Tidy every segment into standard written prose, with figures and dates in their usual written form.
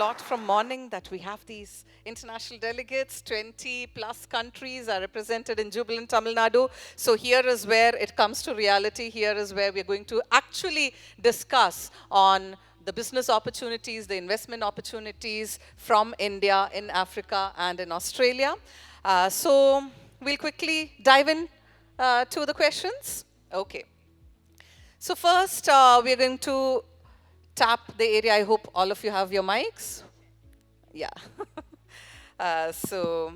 lot from morning that we have these international delegates. 20 plus countries are represented in jubilant Tamil Nadu. So here is where it comes to reality. Here is where we're going to actually discuss on the business opportunities, the investment opportunities from India in Africa and in Australia. So we'll quickly dive in to the questions. Okay. So first, we're going to tap the area. I hope all of you have your mics. Yeah. So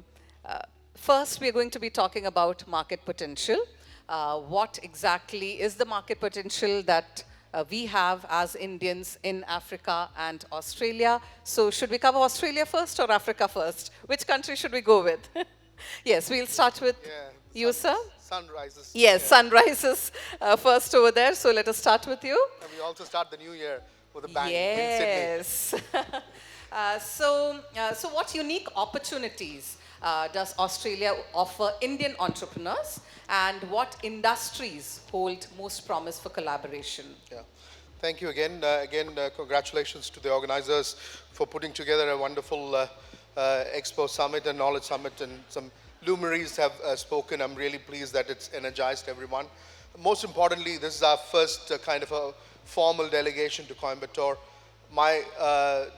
first, we're going to be talking about market potential. What exactly is the market potential that we have as Indians in Africa and Australia? So should we cover Australia first or Africa first? Which country should we go with? Yes, we'll start with you, sir. Sunrises. Yes, sunrises first over there. So let us start with you. And we also start the new year with a bang Yes. in Sydney. So what unique opportunities does Australia offer Indian entrepreneurs, and what industries hold most promise for collaboration? Yeah. Thank you again. Congratulations to the organizers for putting together a wonderful Expo Summit and Knowledge Summit, and some luminaries have spoken. I'm really pleased that it's energized everyone. Most importantly, this is our first kind of a formal delegation to Coimbatore.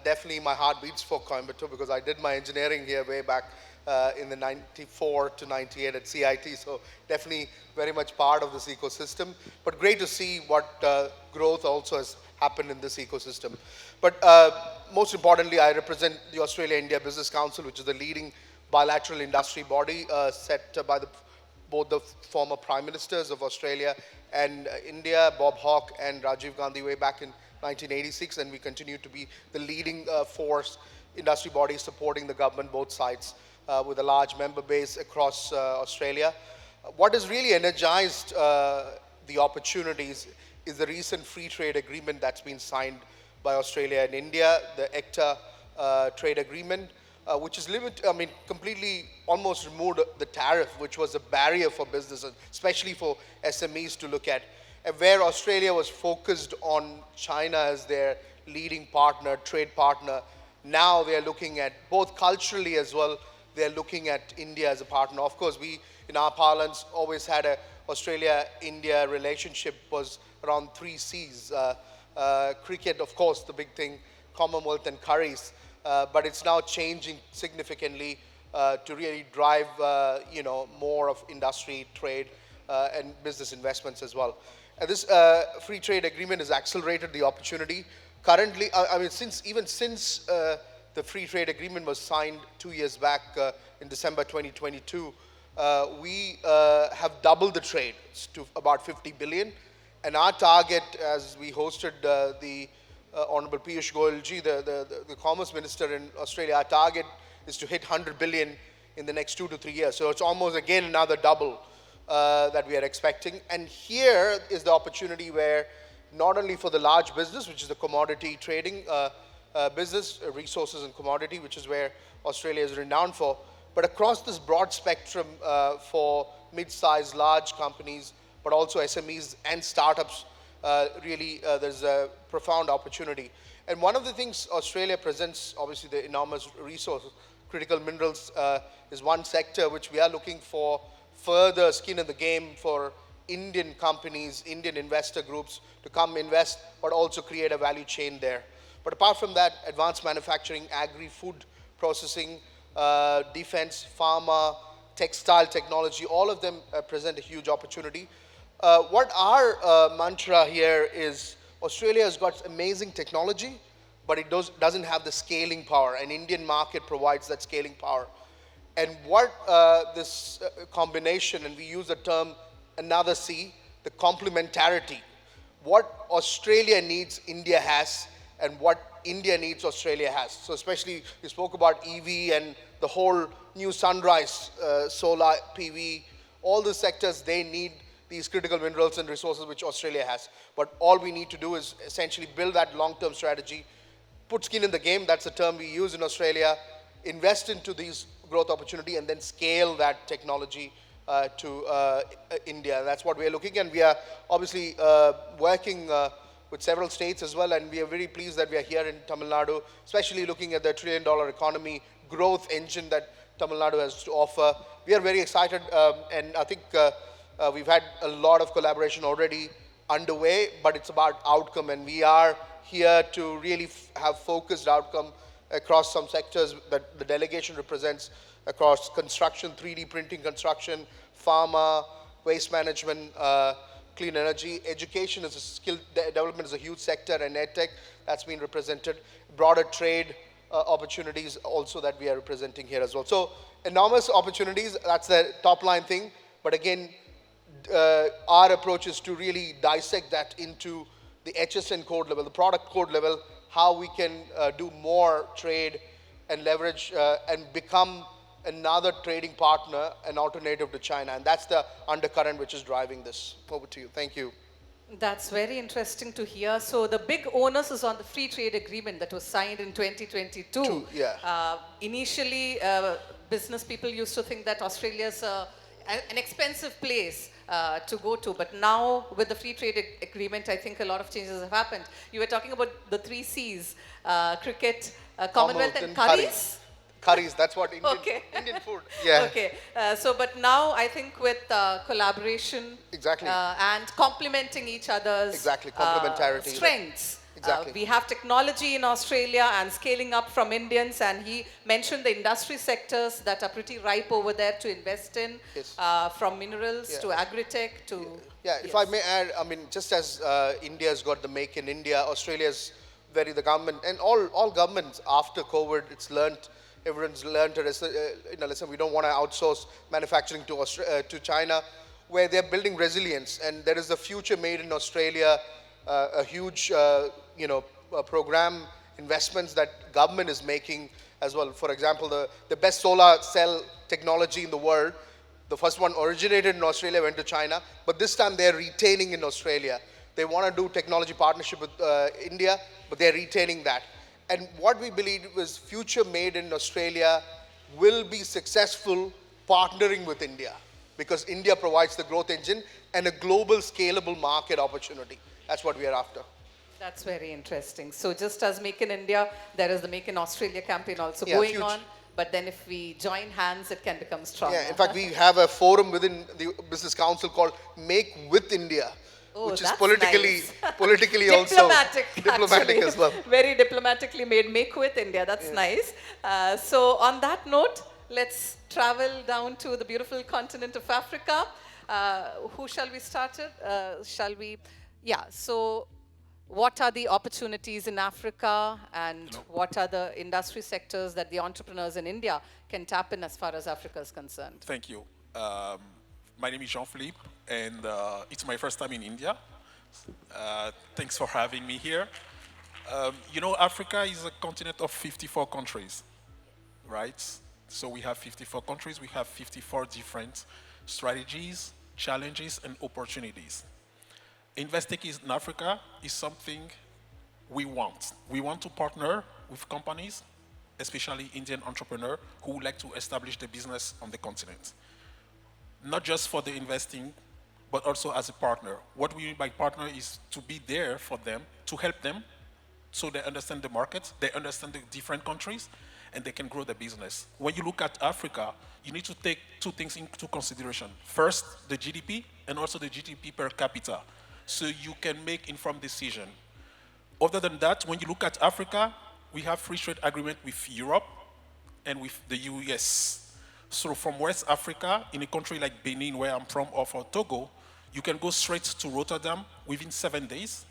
Definitely my heart beats for Coimbatore because I did my engineering here way back in the 94 to 98 at CIT, so definitely very much part of this ecosystem. But great to see what growth also has happened in this ecosystem. But most importantly, I represent the Australia-India Business Council, which is the leading bilateral industry body set by both the former Prime Ministers of Australia and India, Bob Hawke and Rajiv Gandhi, way back in 1986, and we continue to be the leading force industry body supporting the government, both sides, with a large member base across Australia. What has really energized the opportunities is the recent free trade agreement that's been signed by Australia and India, the ECTA trade agreement, which is completely almost removed the tariff, which was a barrier for businesses, especially for SMEs to look at. And where Australia was focused on China as their leading partner, trade partner, now they are looking at, both culturally as well, they're looking at India as a partner. Of course, we, in our parlance, always had a Australia-India relationship was around 3 Cs. Cricket, of course, the big thing, Commonwealth and curries. But it's now changing significantly to really drive more of industry, trade, and business investments as well. And this free trade agreement has accelerated the opportunity. Currently, since the free trade agreement was signed 2 years back in December 2022, we have doubled the trade to about 50 billion. And our target, as we hosted the Honorable Piyush Goyal ji, the Commerce Minister in Australia, our target is to hit 100 billion in the next 2 to 3 years. So it's almost again another double that we are expecting. And here is the opportunity where not only for the large business, which is the commodity trading business, resources and commodity, which is where Australia is renowned for, but across this broad spectrum for mid-sized, large companies, but also SMEs and startups, there's a profound opportunity. And one of the things Australia presents, obviously the enormous resource, critical minerals, is one sector which we are looking for further skin in the game for Indian companies, Indian investor groups to come invest, but also create a value chain there. But apart from that, advanced manufacturing, agri-food processing, defense, pharma, textile technology, all of them present a huge opportunity. What our mantra here is, Australia has got amazing technology, but it doesn't have the scaling power. An Indian market provides that scaling power. And what this combination, and we use the term another C, the complementarity. What Australia needs, India has, and what India needs, Australia has. So especially, we spoke about EV and the whole new sunrise, solar, PV, all the sectors, they need these critical minerals and resources which Australia has. But all we need to do is essentially build that long-term strategy, put skin in the game, that's the term we use in Australia, invest into these growth opportunity, and then scale that technology to India. That's what we're looking at. And we are obviously working with several states as well, and we are very pleased that we are here in Tamil Nadu, especially looking at the trillion-dollar economy growth engine that Tamil Nadu has to offer. We are very excited, and I think we've had a lot of collaboration already underway, but it's about outcome, and we are here to really have focused outcome across some sectors that the delegation represents, across construction, 3D printing construction, pharma, waste management, clean energy. Education is a skill development is a huge sector, and EdTech, that's been represented. Broader trade opportunities also that we are representing here as well. So enormous opportunities, that's the top line thing. But again, our approach is to really dissect that into the HSN code level, the product code level, how we can do more trade and leverage and become another trading partner, an alternative to China. And that's the undercurrent which is driving this. Over to you. Thank you. That's very interesting to hear. So the big onus is on the free trade agreement that was signed in 2022. Yeah. Initially, business people used to think that Australia is an expensive place to go to, but now with the free trade agreement, I think a lot of changes have happened. You were talking about the 3 C's, cricket, Commonwealth and curries. Curries, that's what Indian, Okay. Indian food. Yeah. Okay, but now I think with collaboration Exactly. and complementing each other's Exactly, complementarity. strengths. Exactly. We have technology in Australia and scaling up from Indians, and he mentioned the industry sectors that are pretty ripe over there to invest in, Yes. from minerals to agri-tech to... Yeah, if I may add, I mean, just as India's got the Make in India, Australia's the government, and all governments after COVID, everyone's learned to listen, we don't want to outsource manufacturing to China, where they're building resilience. And there is a future made in Australia, a huge, program investments that government is making as well. For example, the best solar cell technology in the world, the first one originated in Australia, went to China, but this time they're retaining in Australia. They want to do technology partnership with India, but they're retaining that. And what we believe was future made in Australia will be successful partnering with India, because India provides the growth engine and a global scalable market opportunity. That's what we are after. That's very interesting. So just as Make in India, there is the Make in Australia campaign also Yeah, going huge. on. But then if we join hands, it can become stronger. Yeah, in fact, we have a forum within the Business Council called Make with India, Oh, which is that's politically, nice. politically also Diplomatic, diplomatic actually. as well. Very diplomatically made. Make with India. That's nice. So on that note, let's travel down to the beautiful continent of Africa. Who shall we start with? Shall we? Yeah. So what are the opportunities in Africa, and what are the industry sectors that the entrepreneurs in India can tap in as far as Africa is concerned? Thank you. My name is Jean-Philippe, and it's my first time in India. Thanks for having me here. Africa is a continent of 54 countries, right? So we have 54 countries, we have 54 different strategies, challenges, and opportunities. Investing in Africa is something we want. We want to partner with companies, especially Indian entrepreneurs, who would like to establish the business on the continent. Not just for the investing, but also as a partner. What we mean by partner is to be there for them, to help them, so they understand the market, they understand the different countries, and they can grow the business. When you look at Africa, you need to take 2 things into consideration. First, the GDP, and also the GDP per capita, so you can make informed decision. Other than that, when you look at Africa, we have free trade agreement with Europe and with the US. So from West Africa, in a country like Benin, where I'm from, or for Togo, you can go straight to Rotterdam within 7 days,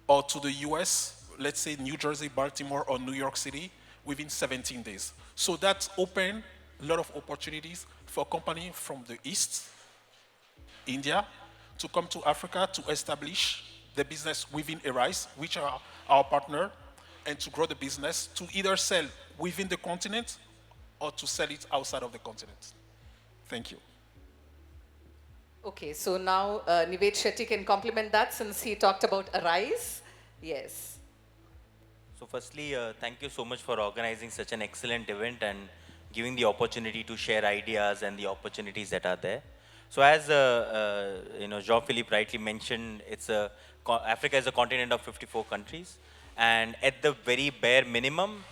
or to the US, let's say New Jersey, Baltimore, or New York City, within 17 days. So that's opened a lot of opportunities for companies from the East, India, to come to Africa to establish the business within Arise, which are our partner, and to grow the business, to either sell within the continent or to sell it outside of the continent. Thank you. Okay, so now Nived Shetty can complement that since he talked about Arise. Yes. So firstly, thank you so much for organizing such an excellent event and giving the opportunity to share ideas and the opportunities that are there. So as Jean-Philippe rightly mentioned, it's a Africa is a continent of 54 countries, and at the very bare minimum,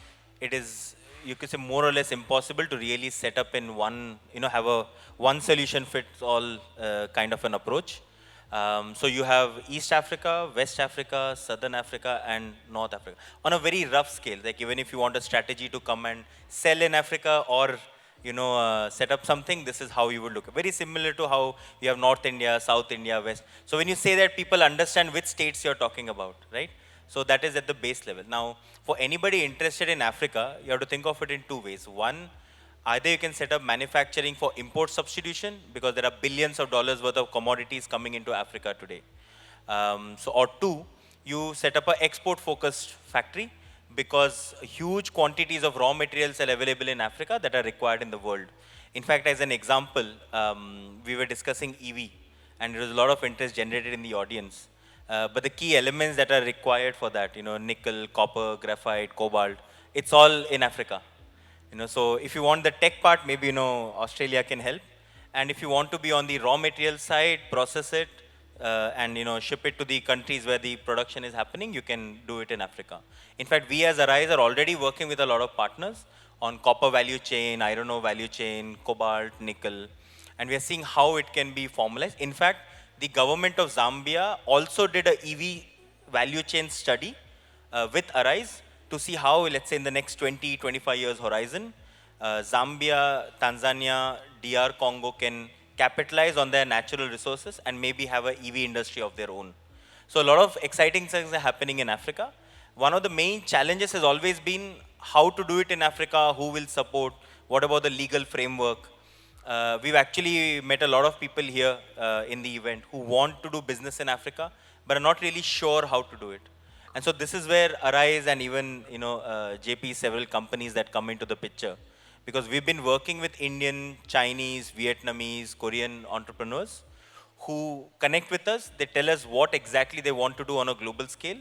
it is, you could say, more or less impossible to really set up in one, have a one solution fits all kind of an approach. So you have East Africa, West Africa, Southern Africa, and North Africa on a very rough scale. Like even if you want a strategy to come and sell in Africa or set up something, this is how you would look. Very similar to how you have North India, South India, West. So when you say that, people understand which states you're talking about, right? So that is at the base level. Now, for anybody interested in Africa, you have to think of it in two ways. One, either you can set up manufacturing for import substitution because there are billions of dollars worth of commodities coming into Africa today. Or two, you set up an export focused factory because huge quantities of raw materials are available in Africa that are required in the world. In fact, as an example, we were discussing EV and there was a lot of interest generated in the audience. But the key elements that are required for that, nickel, copper, graphite, cobalt, it's all in Africa. So if you want the tech part, maybe, Australia can help. And if you want to be on the raw material side, process it, and, ship it to the countries where the production is happening, you can do it in Africa. In fact, we as Arise are already working with a lot of partners on copper value chain, iron ore value chain, cobalt, nickel, and we are seeing how it can be formalized. In fact, the government of Zambia also did a EV value chain study with Arise to see how, let's say, in the next 20, 25 years horizon, Zambia, Tanzania, DR Congo can capitalize on their natural resources and maybe have an EV industry of their own. So a lot of exciting things are happening in Africa. One of the main challenges has always been how to do it in Africa, who will support, what about the legal framework. We've actually met a lot of people here in the event who want to do business in Africa, but are not really sure how to do it. And so this is where Arise and even JP, several companies that come into the picture. Because we've been working with Indian, Chinese, Vietnamese, Korean entrepreneurs who connect with us. They tell us what exactly they want to do on a global scale.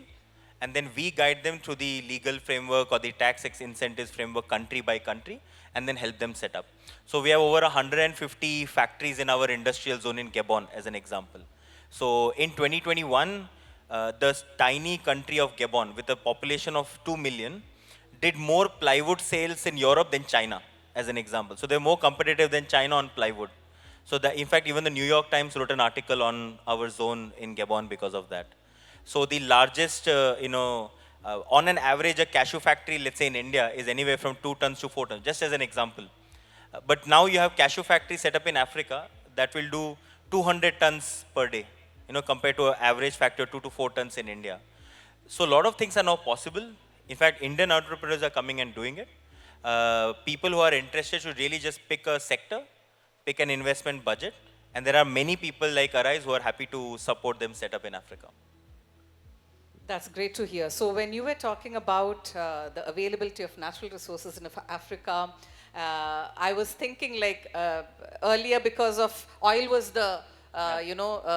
And then we guide them through the legal framework or the tax incentives framework country by country and then help them set up. So we have over 150 factories in our industrial zone in Gabon as an example. So in 2021, the tiny country of Gabon with a population of 2 million did more plywood sales in Europe than China, as an example. So they're more competitive than China on plywood. So in fact, even the New York Times wrote an article on our zone in Gabon because of that. So the largest, on an average, a cashew factory, let's say in India, is anywhere from 2 tons to 4 tons, just as an example. But now you have cashew factory set up in Africa that will do 200 tons per day, compared to an average factor 2 to 4 tons in India. So a lot of things are now possible. In fact, Indian entrepreneurs are coming and doing it. People who are interested should really just pick a sector, pick an investment budget, and there are many people like Arise who are happy to support them set up in Africa. That's great to hear. So when you were talking about the availability of natural resources in Africa, I was thinking like earlier because of oil was the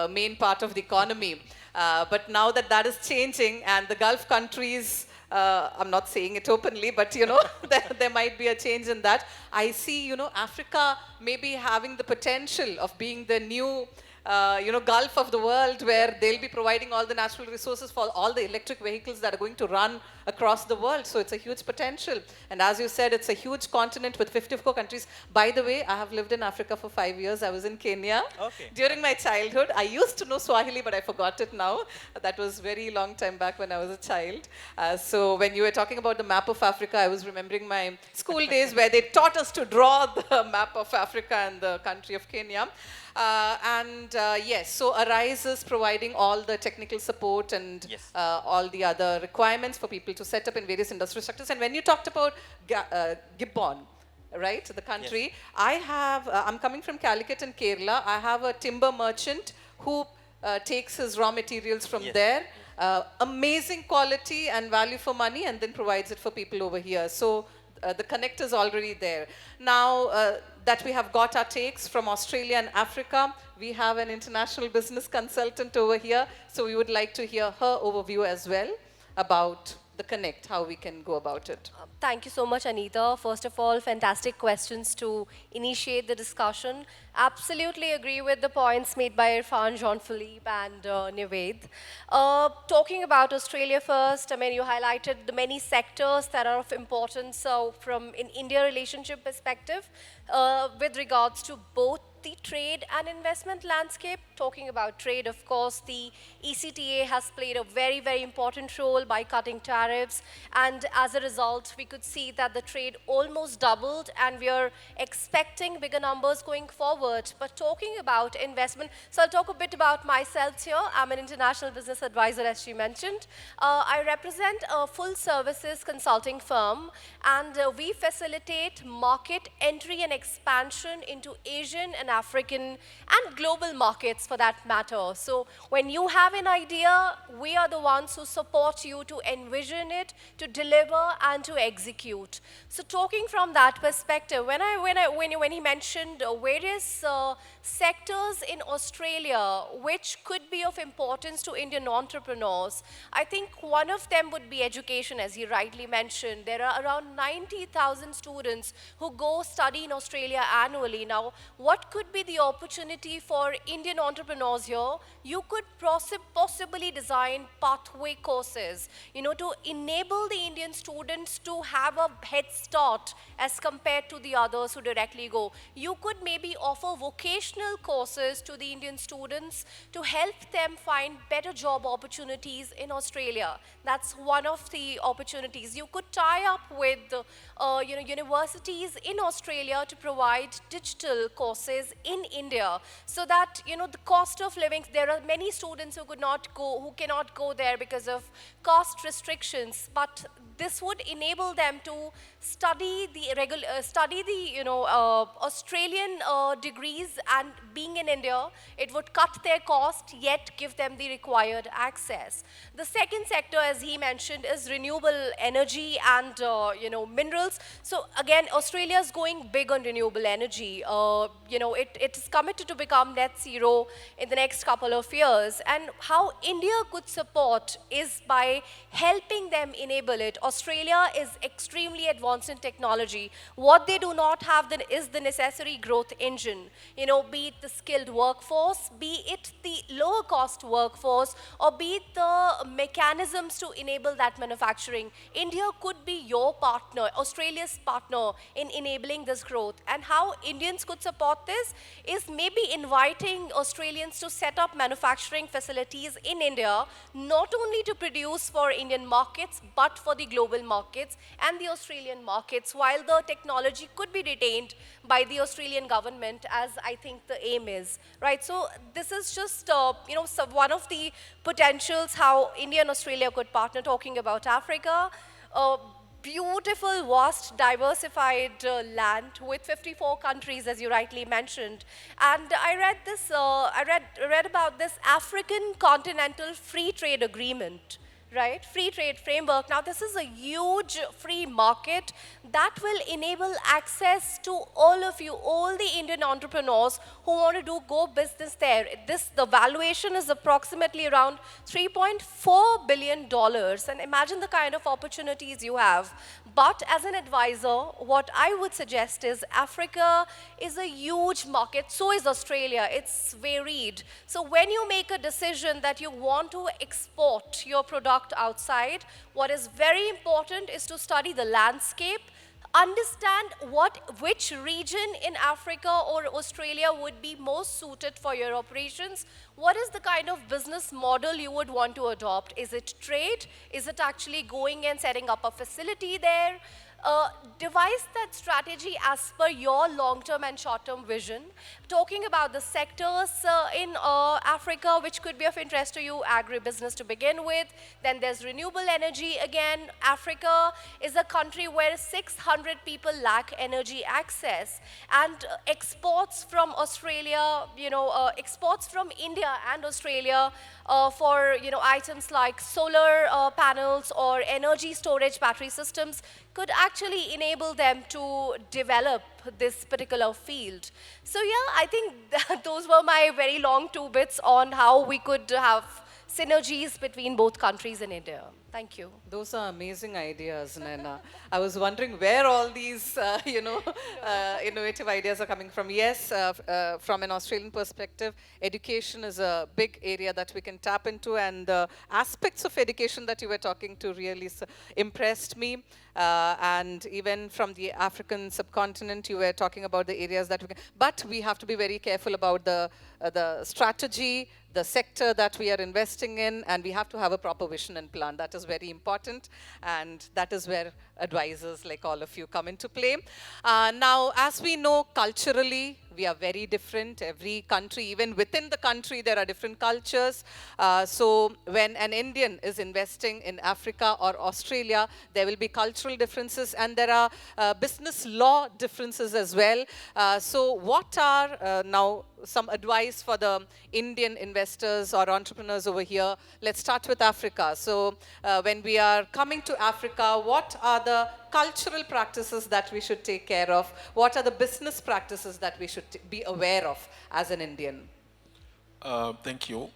main part of the economy. But now that that is changing and the Gulf countries, I'm not saying it openly, but there might be a change in that. I see, Africa maybe having the potential of being the new Gulf of the world where they'll be providing all the natural resources for all the electric vehicles that are going to run across the world. So it's a huge potential. And as you said, it's a huge continent with 54 countries. By the way, I have lived in Africa for 5 years. I was in Kenya during my childhood. I used to know Swahili, but I forgot it now. That was very long time back when I was a child. So when you were talking about the map of Africa, I was remembering my school days where they taught us to draw the map of Africa and the country of Kenya. Yes, so Arise is providing all the technical support and all the other requirements for people to set up in various industrial sectors. And when you talked about Gabon, right, the country, yes. I'm coming from Calicut in Kerala. I have a timber merchant who takes his raw materials from there, amazing quality and value for money, and then provides it for people over here. So the connect is already there. Now that we have got our takes from Australia and Africa, we have an international business consultant over here. So we would like to hear her overview as well about the connect, how we can go about it. Thank you so much, Anita. First of all, fantastic questions to initiate the discussion. Absolutely agree with the points made by Irfan, Jean-Philippe, and Nived. Talking about Australia first, I mean, you highlighted the many sectors that are of importance. So, from an India relationship perspective, with regards to both the trade and investment landscape. Talking about trade, of course, the ECTA has played a very, very important role by cutting tariffs. And as a result, we could see that the trade almost doubled, and we are expecting bigger numbers going forward. But talking about investment, so I'll talk a bit about myself here. I'm an international business advisor, as she mentioned. I represent a full services consulting firm, and we facilitate market entry and expansion into Asian and African and global markets for that matter. So when you have an idea, we are the ones who support you to envision it, to deliver, and to execute. So talking from that perspective, when he mentioned various sectors in Australia which could be of importance to Indian entrepreneurs, I think one of them would be education, as he rightly mentioned. There are around 90,000 students who go study in Australia annually. Now, what could be the opportunity for Indian entrepreneurs here? You could possibly design pathway courses, to enable the Indian students to have a head start as compared to the others who directly go. You could maybe offer vocational courses to the Indian students to help them find better job opportunities in Australia. That's one of the opportunities. You could tie up with universities in Australia to provide digital courses in India, so that the cost of living, there are many students who cannot go there because of cost restrictions, but this would enable them to study the Australian degrees, and being in India, it would cut their cost yet give them the required access. The second sector, as he mentioned, is renewable energy and minerals. So again, Australia is going big on renewable energy. It is committed to become net zero in the next couple of years, and how India could support is by helping them enable it. Australia is extremely advanced in technology. What they do not have is the necessary growth engine, be it the skilled workforce, be it the lower cost workforce, or be it the mechanisms to enable that manufacturing. India could be your partner, Australia's partner in enabling this growth. And how Indians could support this is maybe inviting Australians to set up manufacturing facilities in India, not only to produce for Indian markets, but for the global markets and the Australian markets, while the technology could be retained by the Australian government, as I think the aim is, right? So this is just, one of the potentials how India and Australia could partner. Talking about Africa, beautiful, vast, diversified land with 54 countries, as you rightly mentioned. And I read this, read about this African Continental Free Trade Agreement, right? Free trade framework. Now, this is a huge free market that will enable access to all of you, all the Indian entrepreneurs who want to go business there. The valuation is approximately around $3.4 billion. And imagine the kind of opportunities you have. But as an advisor, what I would suggest is Africa is a huge market. So is Australia. It's varied. So when you make a decision that you want to export your product outside, what is very important is to study the landscape, understand which region in Africa or Australia would be most suited for your operations. What is the kind of business model you would want to adopt? Is it trade? Is it actually going and setting up a facility there? Devise that strategy as per your long-term and short-term vision. Talking about the sectors in Africa which could be of interest to you, agribusiness to begin with. Then there's renewable energy. Again, Africa is a country where 600 people lack energy access. And exports from Australia, exports from India and Australia for items like solar panels or energy storage battery systems could actually enable them to develop this particular field. So yeah, I think those were my very long two bits on how we could have synergies between both countries and India. Thank you. Those are amazing ideas, Naina. I was wondering where all these, innovative ideas are coming from. Yes, from an Australian perspective, education is a big area that we can tap into, and the aspects of education that you were talking to really impressed me. And even from the African subcontinent, you were talking about the areas that we can, but we have to be very careful about the strategy, the sector that we are investing in, and we have to have a proper vision and plan. That is very important, and that is where advisors like all of you come into play. Now, as we know, culturally, we are very different. Every country, even within the country, there are different cultures. So when an Indian is investing in Africa or Australia, there will be cultural differences, and there are business law differences as well. So what are now some advice for the Indian investors or entrepreneurs over here? Let's start with Africa. So when we are coming to Africa, what are the cultural practices that we should take care of? What are the business practices that we should be aware of as an Indian? Thank you.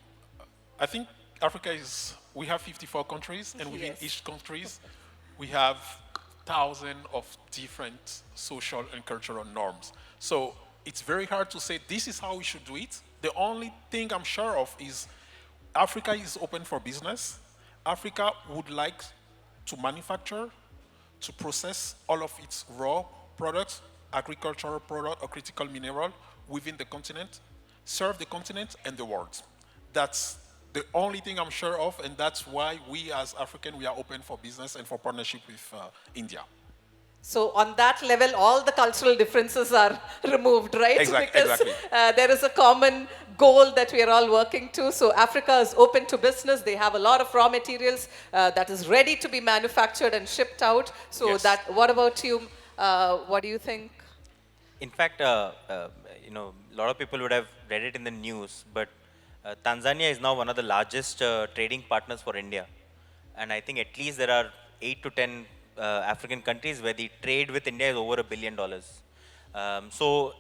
I think Africa is, we have 54 countries, and within Yes. each countries, we have thousands of different social and cultural norms. So it's very hard to say this is how we should do it. The only thing I'm sure of is Africa is open for business. Africa would like to manufacture, to process all of its raw products, agricultural product or critical mineral within the continent, serve the continent and the world. That's the only thing I'm sure of, and that's why we as African, we are open for business and for partnership with India. So on that level, all the cultural differences are removed, right? Because Exactly. there is a common goal that we are all working to. So Africa is open to business. They have a lot of raw materials that is ready to be manufactured and shipped out. So Yes. that, what about you? What do you think? In fact, a lot of people would have read it in the news, but Tanzania is now one of the largest trading partners for India. And I think at least there are 8 to 10 African countries where the trade with India is over $1 billion. So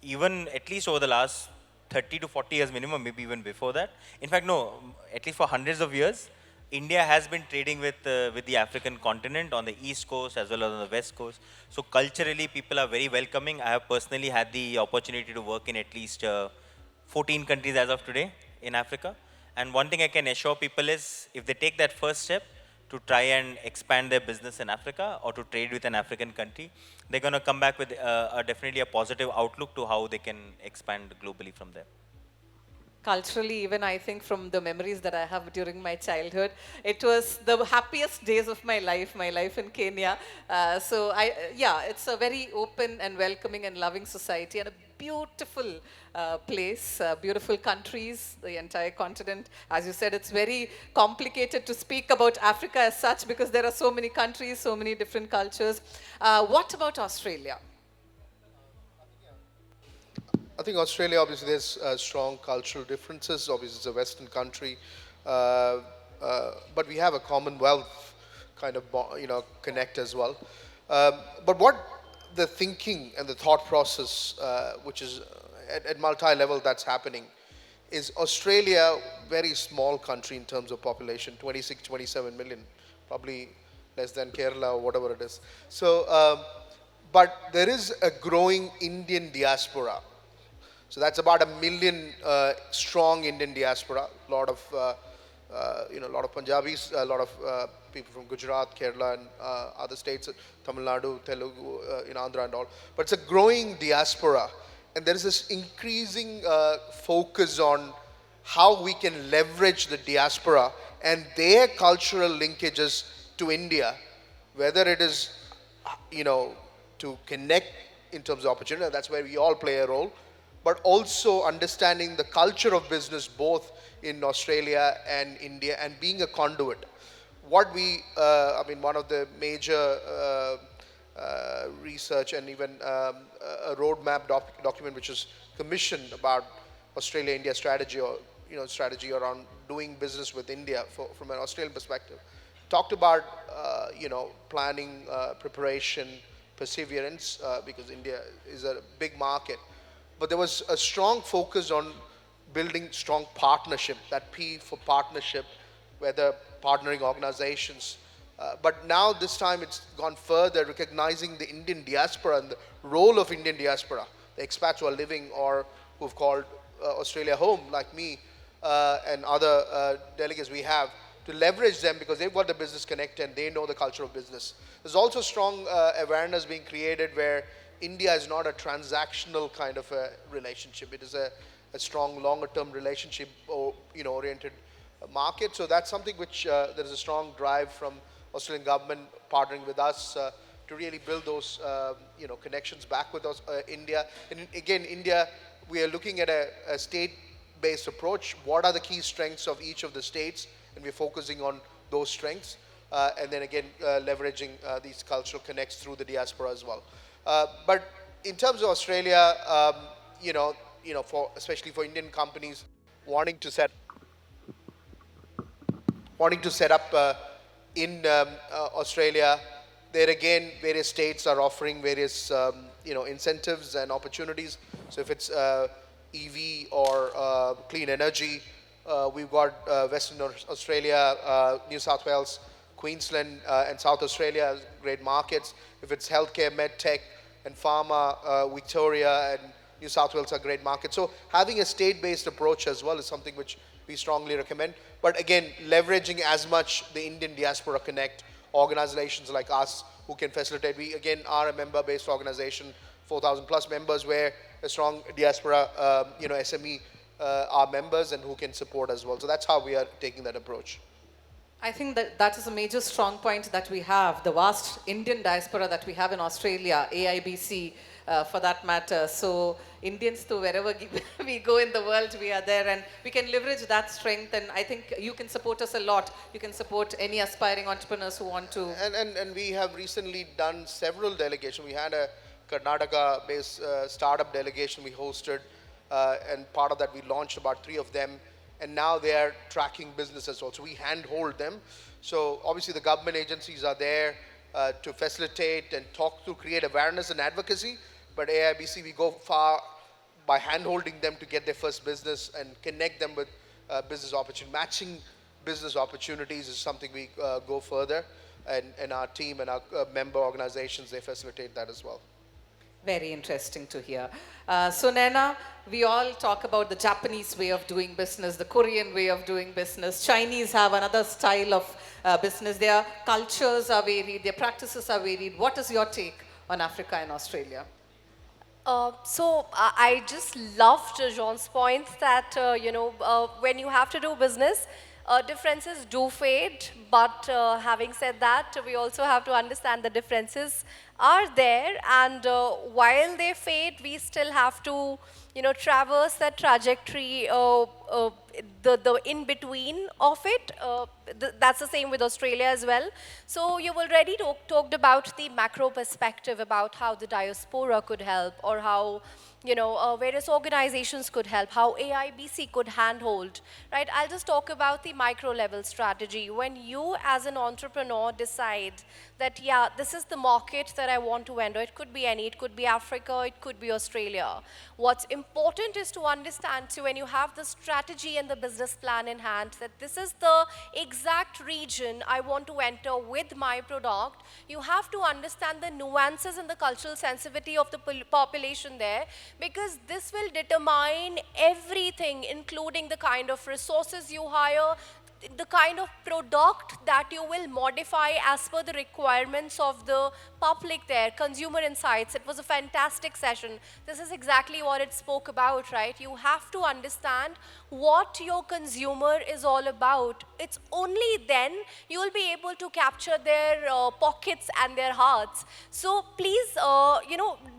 even at least over the last 30 to 40 years minimum, maybe even before that. In fact, no, at least for hundreds of years, India has been trading with the African continent on the east coast as well as on the west coast. So culturally, people are very welcoming. I have personally had the opportunity to work in at least 14 countries as of today in Africa. And one thing I can assure people is if they take that first step to try and expand their business in Africa or to trade with an African country, they're going to come back with definitely a positive outlook to how they can expand globally from there. Culturally, even I think from the memories that I have during my childhood, it was the happiest days of my life in Kenya. Yeah, it's a very open and welcoming and loving society, and a beautiful place, beautiful countries, the entire continent. As you said, it's very complicated to speak about Africa as such because there are so many countries, so many different cultures. What about Australia? I think Australia, obviously, there's strong cultural differences. Obviously, it's a Western country, but we have a Commonwealth kind of, connect as well. But what the thinking and the thought process, which is at multi-level that's happening, is Australia, very small country in terms of population, 26, 27 million, probably less than Kerala or whatever it is. So, but there is a growing Indian diaspora. So that's about 1 million strong Indian diaspora. A lot of, a lot of Punjabis, a lot of people from Gujarat, Kerala, and other states, Tamil Nadu, Telugu, Andhra, and all. But it's a growing diaspora, and there is this increasing focus on how we can leverage the diaspora and their cultural linkages to India, whether it is, to connect in terms of opportunity. That's where we all play a role, but also understanding the culture of business both in Australia and India and being a conduit. What we, one of the major research and even a roadmap document which is commissioned about Australia-India strategy or, strategy around doing business with India from an Australian perspective, talked about, planning, preparation, perseverance, because India is a big market. But there was a strong focus on building strong partnership, that P for partnership, whether partnering organizations. But now this time it's gone further, recognizing the Indian diaspora and the role of Indian diaspora, the expats who are living or who've called Australia home, like me and other delegates we have, to leverage them because they've got the business connect and they know the culture of business. There's also strong awareness being created where India is not a transactional kind of a relationship. It is a strong longer-term relationship or oriented market. So that's something which there is a strong drive from Australian government partnering with us to really build those connections back with us, India. And again, India, we are looking at a state-based approach. What are the key strengths of each of the states? And we're focusing on those strengths. And then again, leveraging these cultural connects through the diaspora as well. But in terms of Australia, for especially for Indian companies wanting to set up in Australia, there again, various states are offering various incentives and opportunities. So if it's EV or clean energy, we've got Western Australia, New South Wales, Queensland, and South Australia as great markets. If it's healthcare, med tech, and pharma, Victoria and New South Wales are great markets. So having a state-based approach as well is something which we strongly recommend. But again, leveraging as much the Indian Diaspora Connect, organizations like us who can facilitate. We again are a member-based organization, 4,000 plus members, where a strong diaspora, SME are members and who can support as well. So that's how we are taking that approach. I think that is a major strong point that we have, the vast Indian diaspora that we have in Australia, AIBC for that matter. So Indians, to wherever we go in the world, we are there and we can leverage that strength. And I think you can support us a lot. You can support any aspiring entrepreneurs who want to. And we have recently done several delegations. We had a Karnataka-based startup delegation we hosted, and part of that we launched about 3 of them. And now they are tracking businesses also. We handhold them. So obviously the government agencies are there to facilitate and talk to create awareness and advocacy. But AIBC, we go far by handholding them to get their first business and connect them with business opportunity. Matching business opportunities is something we go further. And our team and our member organizations, they facilitate that as well. Very interesting to hear. So Naina, we all talk about the Japanese way of doing business, the Korean way of doing business. Chinese have another style of business. Their cultures are varied, their practices are varied. What is your take on Africa and Australia? So I just loved Jean's point that, when you have to do business, differences do fade, but having said that, we also have to understand the differences are there, and while they fade, we still have to, traverse that trajectory, the in-between of it. That's the same with Australia as well. So you've already talked about the macro perspective about how the diaspora could help, or how various organizations could help, how AIBC could handhold, right? I'll just talk about the micro level strategy. When you as an entrepreneur decide that, yeah, this is the market that I want to enter, it could be any, it could be Africa, it could be Australia. What's important is to understand, so when you have the strategy and the business plan in hand, that this is the exact region I want to enter with my product, you have to understand the nuances and the cultural sensitivity of the population there, because this will determine everything, including the kind of resources you hire, the kind of product that you will modify as per the requirements of the public there, consumer insights. It was a fantastic session. This is exactly what it spoke about, right? You have to understand what your consumer is all about. It's only then you will be able to capture their pockets and their hearts. So please,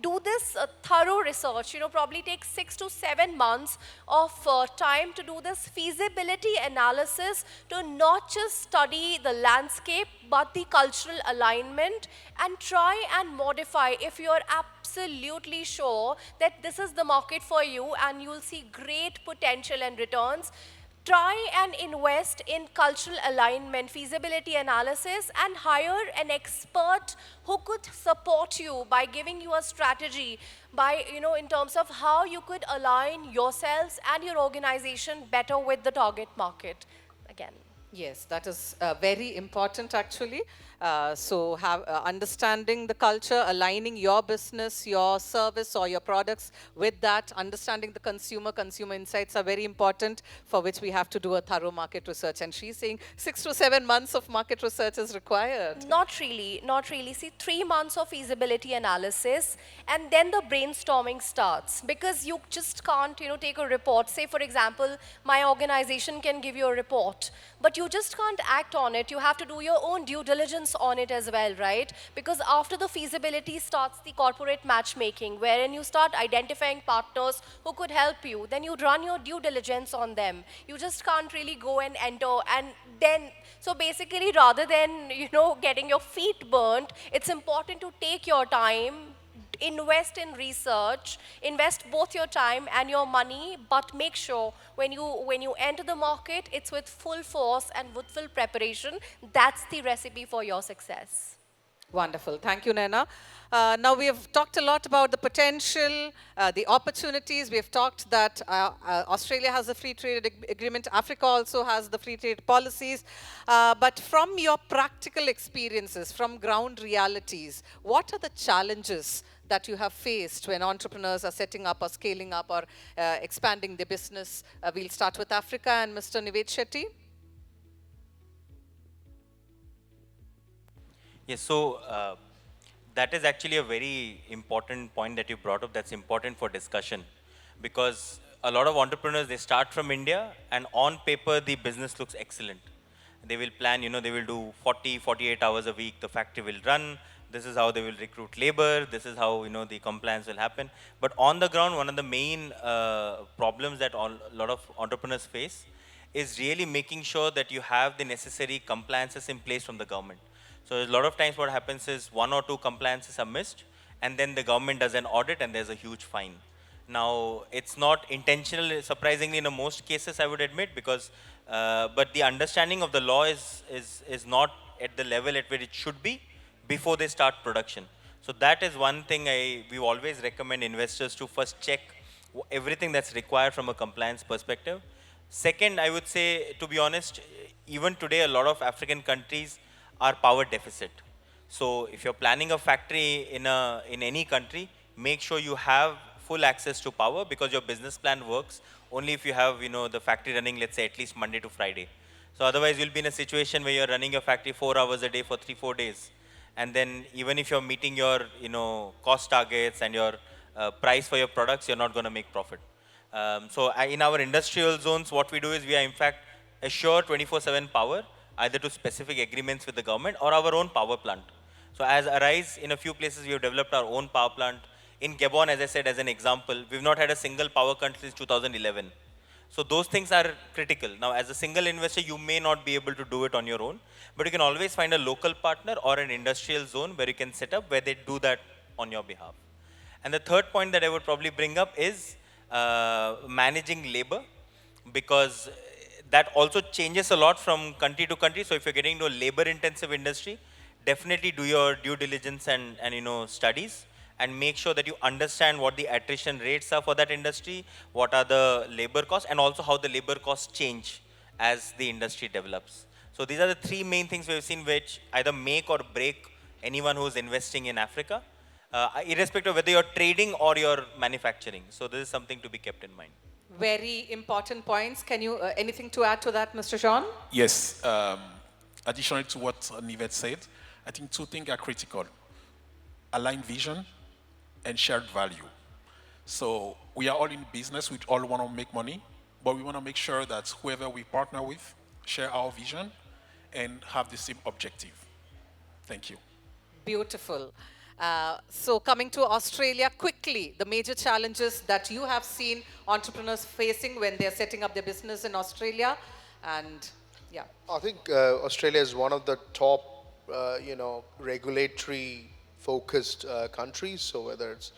do this thorough research. Probably take 6 to 7 months of time to do this feasibility analysis, to not just study the landscape, but the cultural alignment, and try and modify if you're absolutely sure that this is the market for you and you'll see great potential and returns. try and invest in cultural alignment, feasibility analysis, and hire an expert who could support you by giving you a strategy, by, in terms of how you could align yourselves and your organization better with the target market. Again. Yes, that is very important actually. So have understanding the culture, aligning your business, your service or your products with that, understanding the consumer insights are very important, for which we have to do a thorough market research. And she's saying 6 to 7 months of market research is required. Not really, not really. See, 3 months of feasibility analysis, and then the brainstorming starts. Because you just can't, take a report. Say, for example, my organization can give you a report, but you just can't act on it. You have to do your own due diligence on it as well, right? Because after the feasibility starts the corporate matchmaking, wherein you start identifying partners who could help you. Then you run your due diligence on them. You just can't really go and enter, and then, so basically, rather than, getting your feet burnt, it's important to take your time, invest in research, invest both your time and your money, but make sure when you enter the market, it's with full force and with full preparation. That's the recipe for your success. Wonderful. Thank you, Naina. Now we have talked a lot about the potential, the opportunities. We have talked that Australia has a free trade agreement. Africa also has the free trade policies. But from your practical experiences, from ground realities, what are the challenges that you have faced when entrepreneurs are setting up or scaling up or expanding their business? We'll start with Africa and Mr. Nived Shetty. Yes, so that is actually a very important point that you brought up. That's important for discussion, because a lot of entrepreneurs, they start from India, and on paper the business looks excellent. They will plan, they will do 40, 48 hours a week, the factory will run, this is how they will recruit labor, this is how the compliance will happen. But on the ground, one of the main problems that a lot of entrepreneurs face is really making sure that you have the necessary compliances in place from the government. So a lot of times what happens is 1 or 2 compliances are missed, and then the government does an audit and there's a huge fine. Now, it's not intentional, surprisingly, in most cases, I would admit, because, but the understanding of the law is not at the level at which it should be before they start production. So that is one thing we always recommend investors to first check everything that's required from a compliance perspective. Second, I would say, to be honest, even today, a lot of African countries are power deficit. So if you're planning a factory in any country, make sure you have full access to power, because your business plan works only if you have the factory running, let's say, at least Monday to Friday. So otherwise you'll be in a situation where you're running your factory 4 hours a day for 3-4 days, and then even if you're meeting your cost targets and your price for your products, you're not going to make profit. So in our industrial zones, what we do is we are in fact assure 24/7 power, either to specific agreements with the government or our own power plant. So as Arise, in a few places we have developed our own power plant. In Gabon, as I said, as an example, we've not had a single power cut since 2011. So those things are critical. Now, as a single investor, you may not be able to do it on your own, but you can always find a local partner or an industrial zone where you can set up, where they do that on your behalf. And the third point that I would probably bring up is managing labor, because that also changes a lot from country to country. So if you're getting into a labor-intensive industry, definitely do your due diligence and studies, and make sure that you understand what the attrition rates are for that industry, what are the labor costs, and also how the labor costs change as the industry develops. So these are the 3 main things we've seen which either make or break anyone who's investing in Africa, irrespective of whether you're trading or you're manufacturing. So this is something to be kept in mind. Very important points. Can you, anything to add to that, Mr. Jean? Yes, additionally to what Nived said, I think 2 things are critical: aligned vision and shared value. So we are all in business, we all want to make money, but we want to make sure that whoever we partner with share our vision and have the same objective. Thank you. Beautiful. So coming to Australia quickly, the major challenges that you have seen entrepreneurs facing when they're setting up their business in Australia, and yeah. I think Australia is one of the top, regulatory focused countries. So whether it's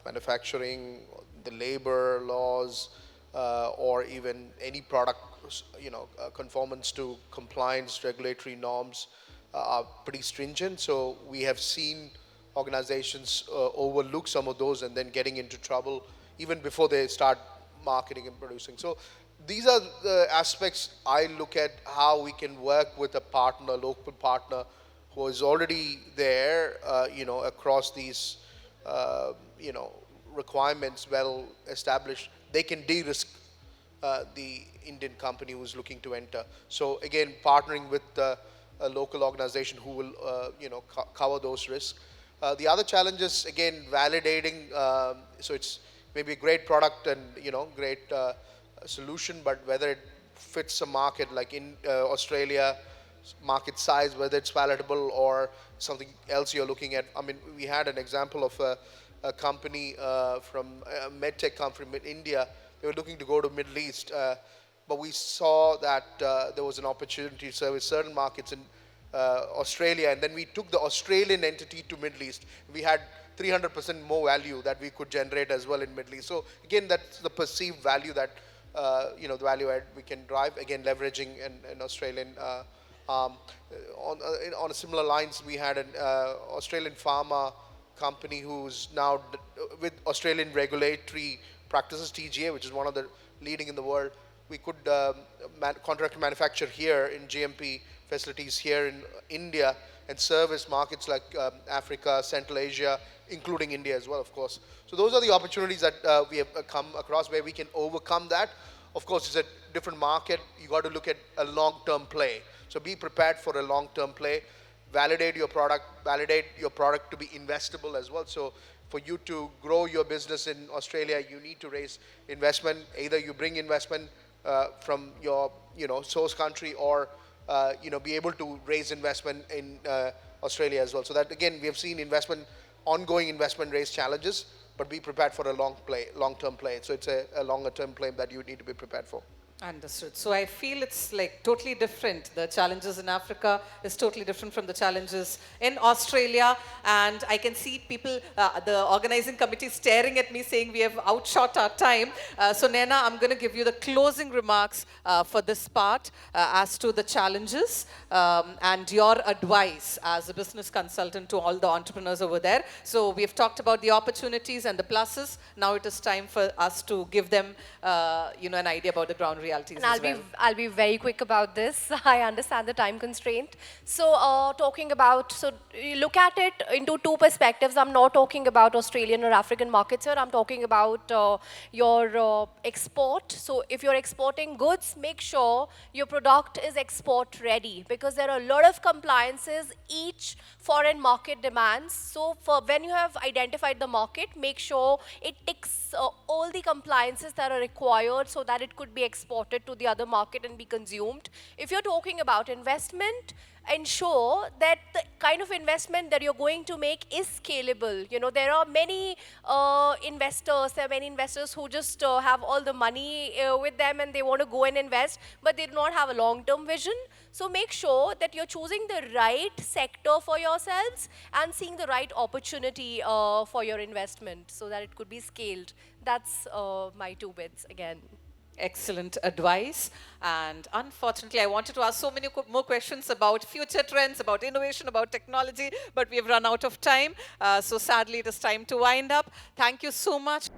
manufacturing, the labor laws, or even any product, conformance to compliance regulatory norms are pretty stringent. So we have seen organizations overlook some of those and then getting into trouble even before they start marketing and producing. So these are the aspects I look at, how we can work with a partner, local partner who is already there, across these, requirements well established. They can de-risk the Indian company who's looking to enter. So again, partnering with a local organization who will, cover those risks. The other challenge is again validating. So it's maybe a great product and great solution, but whether it fits a market like in Australia, market size, whether it's palatable or something else you're looking at. I mean, we had an example of a company from a medtech company in India. They were looking to go to Middle East, but we saw that there was an opportunity to service certain markets in Australia, and then we took the Australian entity to Middle East. We had 300% more value that we could generate as well in Middle East. So again, that's the perceived value that the value add we can drive. Again, leveraging an Australian. On a similar lines, we had an Australian pharma company who's now with Australian regulatory practices, TGA, which is one of the leading in the world. We could contract manufacture here in GMP facilities here in India and service markets like Africa, Central Asia, including India as well, of course. So those are the opportunities that we have come across where we can overcome that. Of course, it's a different market. You got to look at a long-term play. So be prepared for a long-term play. Validate your product to be investable as well. So for you to grow your business in Australia, you need to raise investment. Either you bring investment from your source country, or be able to raise investment in Australia as well. So that again, we have seen ongoing investment raise challenges, but be prepared for a long-term play. So it's a longer-term play that you need to be prepared for. Understood. So I feel it's like totally different. The challenges in Africa is totally different from the challenges in Australia. And I can see people, the organizing committee staring at me saying we have outshot our time. So Naina, I'm going to give you the closing remarks for this part as to the challenges and your advice as a business consultant to all the entrepreneurs over there. So we have talked about the opportunities and the pluses. Now it is time for us to give them, an idea about the ground realities And I'll be very quick about this. I understand the time constraint. So you look at it into two perspectives. I'm not talking about Australian or African markets here. I'm talking about your export. So if you're exporting goods, make sure your product is export ready, because there are a lot of compliances each foreign market demands. So for when you have identified the market, make sure it ticks all the compliances that are required so that it could be exported to the other market and be consumed. If you're talking about investment, ensure that the kind of investment that you're going to make is scalable. There are many investors who just have all the money with them and they want to go and invest, but they do not have a long-term vision. So make sure that you're choosing the right sector for yourselves and seeing the right opportunity for your investment so that it could be scaled. That's my 2 bits again. Excellent advice. And unfortunately, I wanted to ask so many more questions about future trends, about innovation, about technology, but we have run out of time. So sadly, it is time to wind up. Thank you so much.